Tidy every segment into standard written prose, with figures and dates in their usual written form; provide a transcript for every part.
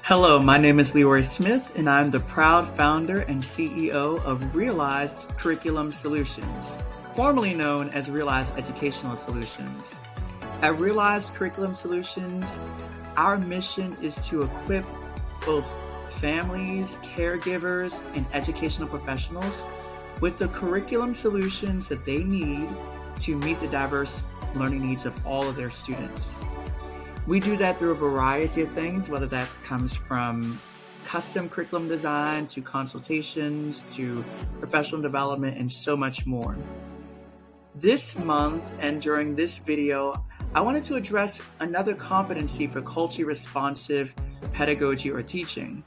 Hello, my name is Leroy Smith, and I'm the proud founder and CEO of Realized Curriculum Solutions, formerly known as Realized Educational Solutions. At Realized Curriculum Solutions, our mission is to equip both families, caregivers, and educational professionals with the curriculum solutions that they need to meet the diverse learning needs of all of their students. We do that through a variety of things, whether that comes from custom curriculum design to consultations to professional development and so much more. This month and during this video, I wanted to address another competency for culturally responsive pedagogy or teaching.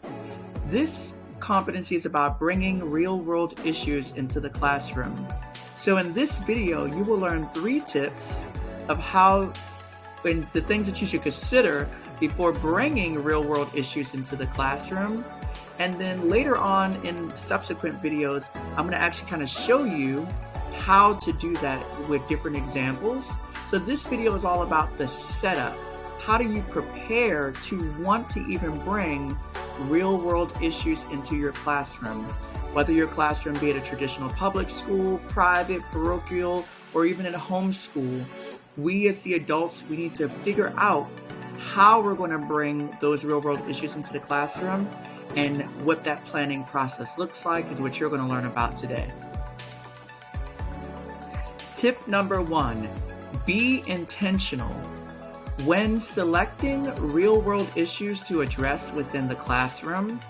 This competency is about bringing real-world issues into the classroom. So in this video, you will learn 3 tips of how and the things that you should consider before bringing real-world issues into the classroom. And then later on in subsequent videos, I'm going to actually kind of show you how to do that with different examples. So this video is all about the setup. How do you prepare to want to even bring real-world issues into your classroom? Whether your classroom be at a traditional public school, private, parochial, or even in a homeschool, we as the adults, we need to figure out how we're going to bring those real-world issues into the classroom, and what that planning process looks like is what you're going to learn about today. Tip number 1, be intentional. When selecting real-world issues to address within the classroom,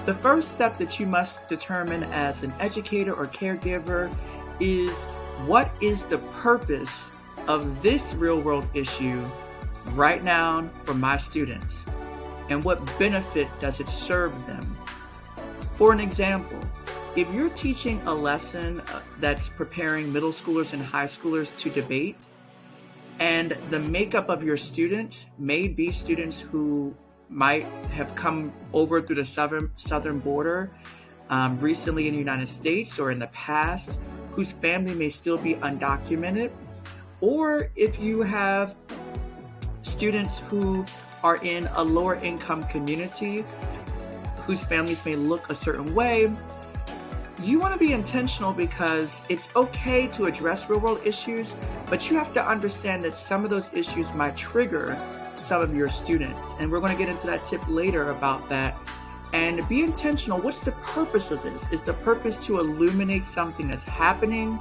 the first step that you must determine as an educator or caregiver is, what is the purpose of this real-world issue right now for my students, and what benefit does it serve them? For an example, if you're teaching a lesson that's preparing middle schoolers and high schoolers to debate, and the makeup of your students may be students who might have come over through the southern border recently in the United States or in the past, whose family may still be undocumented, or if you have students who are in a lower income community whose families may look a certain way, you want to be intentional, because it's okay to address real world issues, but you have to understand that some of those issues might trigger some of your students. And we're going to get into that tip later about that. And be intentional. What's the purpose of this? Is the purpose to illuminate something that's happening?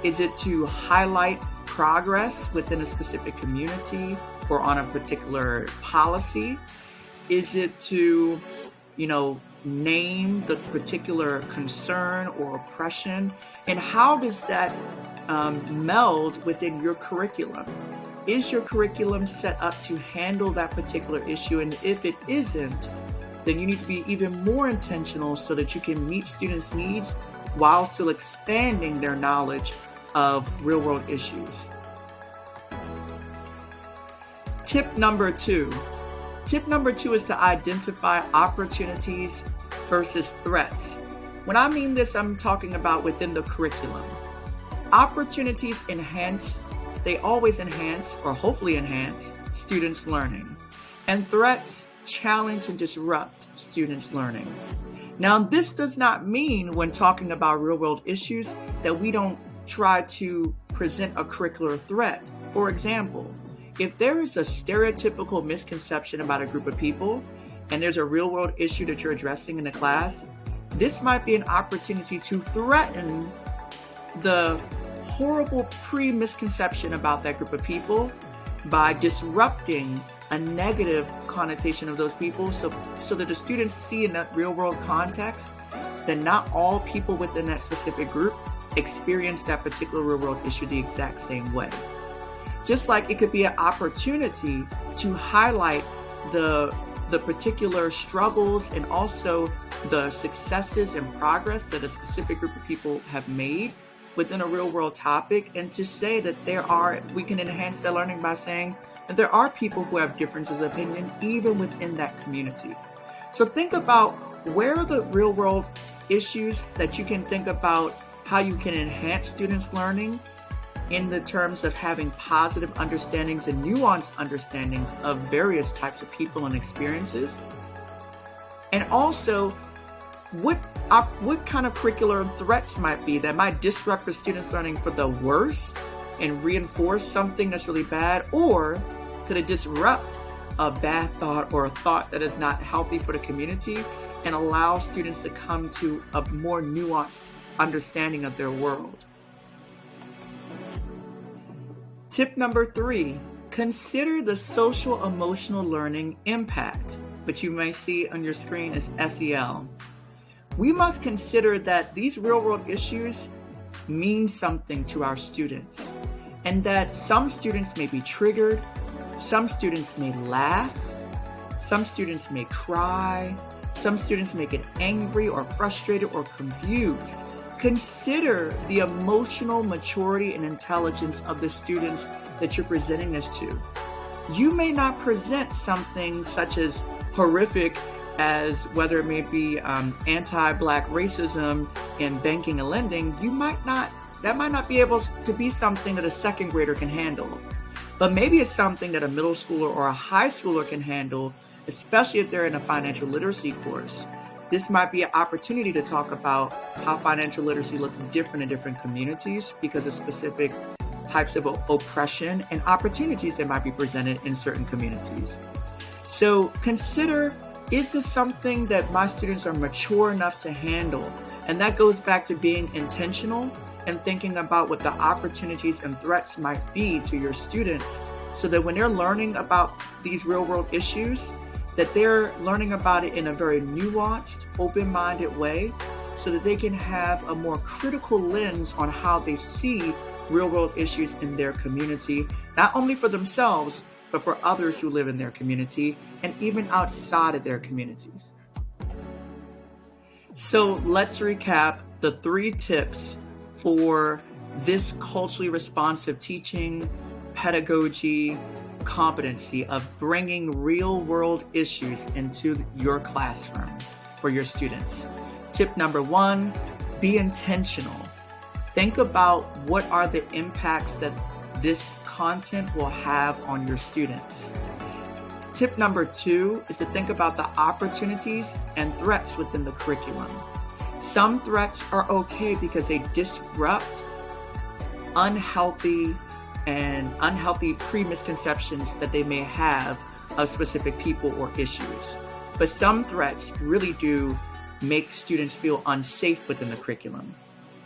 Is it to highlight progress within a specific community or on a particular policy? Is it to, name the particular concern or oppression? And how does that meld within your curriculum? Is your curriculum set up to handle that particular issue? And if it isn't, then you need to be even more intentional so that you can meet students' needs while still expanding their knowledge of real-world issues. Tip number 2. Tip number 2 is to identify opportunities versus threats. When I mean this, I'm talking about within the curriculum. Opportunities they always enhance, or hopefully enhance, students' learning. And threats challenge and disrupt students' learning. Now, this does not mean, when talking about real-world issues, that we don't try to present a curricular threat. For example, if there is a stereotypical misconception about a group of people and there's a real-world issue that you're addressing in the class, this might be an opportunity to threaten the horrible pre-misconception about that group of people by disrupting a negative connotation of those people, so that the students see in that real-world context that not all people within that specific group experience that particular real-world issue the exact same way. Just like it could be an opportunity to highlight the particular struggles and also the successes and progress that a specific group of people have made within a real-world topic, and to say that we can enhance their learning by saying that there are people who have differences of opinion even within that community. So think about, where are the real-world issues that you can think about how you can enhance students' learning in the terms of having positive understandings and nuanced understandings of various types of people and experiences. And also, what kind of curricular threats might be that might disrupt a student's learning for the worse and reinforce something that's really bad? Or could it disrupt a bad thought or a thought that is not healthy for the community and allow students to come to a more nuanced understanding of their world? Tip number 3, consider the social emotional learning impact, which you may see on your screen as SEL. We must consider that these real-world issues mean something to our students, and that some students may be triggered, some students may laugh, some students may cry, some students may get angry or frustrated or confused. Consider the emotional maturity and intelligence of the students that you're presenting this to. You may not present something such as horrific as whether it may be anti-Black racism in banking and lending. That might not be able to be something that a second grader can handle. But maybe it's something that a middle schooler or a high schooler can handle, especially if they're in a financial literacy course. This might be an opportunity to talk about how financial literacy looks different in different communities because of specific types of oppression and opportunities that might be presented in certain communities. So consider, is this something that my students are mature enough to handle? And that goes back to being intentional and thinking about what the opportunities and threats might be to your students so that when they're learning about these real world issues, that they're learning about it in a very nuanced, open-minded way so that they can have a more critical lens on how they see real-world issues in their community, not only for themselves, but for others who live in their community and even outside of their communities. So let's recap the 3 tips for this culturally responsive teaching, pedagogy, competency of bringing real-world issues into your classroom for your students. Tip number 1, be intentional. Think about what are the impacts that this content will have on your students. Tip number 2 is to think about the opportunities and threats within the curriculum. Some threats are okay because they disrupt unhealthy pre-misconceptions that they may have of specific people or issues. But some threats really do make students feel unsafe within the curriculum.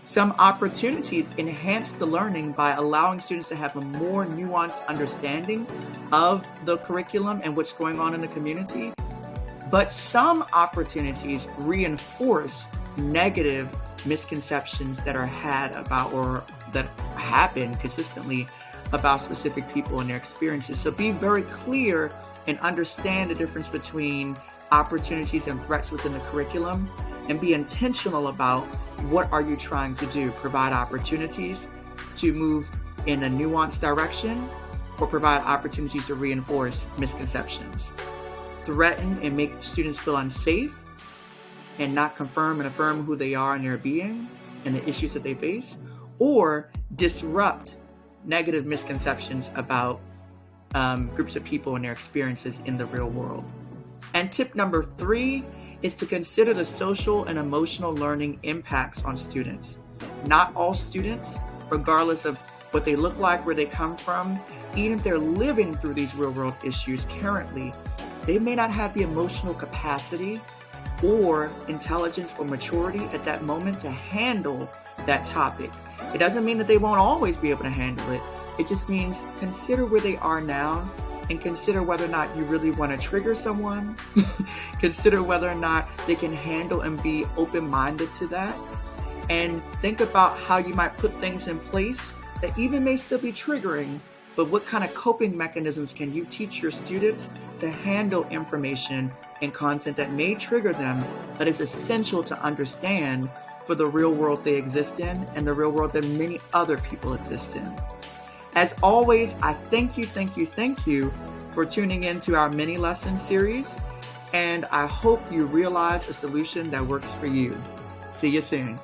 Some opportunities enhance the learning by allowing students to have a more nuanced understanding of the curriculum and what's going on in the community. But some opportunities reinforce negative misconceptions that are had about or that happen consistently about specific people and their experiences. So be very clear and understand the difference between opportunities and threats within the curriculum, and be intentional about what are you trying to do. Provide opportunities to move in a nuanced direction or provide opportunities to reinforce misconceptions. Threaten and make students feel unsafe and not confirm and affirm who they are and their being and the issues that they face, or disrupt negative misconceptions about groups of people and their experiences in the real world. And tip number 3 is to consider the social and emotional learning impacts on students. Not all students, regardless of what they look like, where they come from, even if they're living through these real world issues currently, they may not have the emotional capacity or intelligence or maturity at that moment to handle that topic. It doesn't mean that they won't always be able to handle it. It just means consider where they are now and consider whether or not you really want to trigger someone. Consider whether or not they can handle and be open-minded to that. And think about how you might put things in place that even may still be triggering, but what kind of coping mechanisms can you teach your students to handle information and content that may trigger them, but is essential to understand for the real world they exist in and the real world that many other people exist in. As always, I thank you for tuning in to our mini lesson series, and I hope you realize a solution that works for you. See you soon.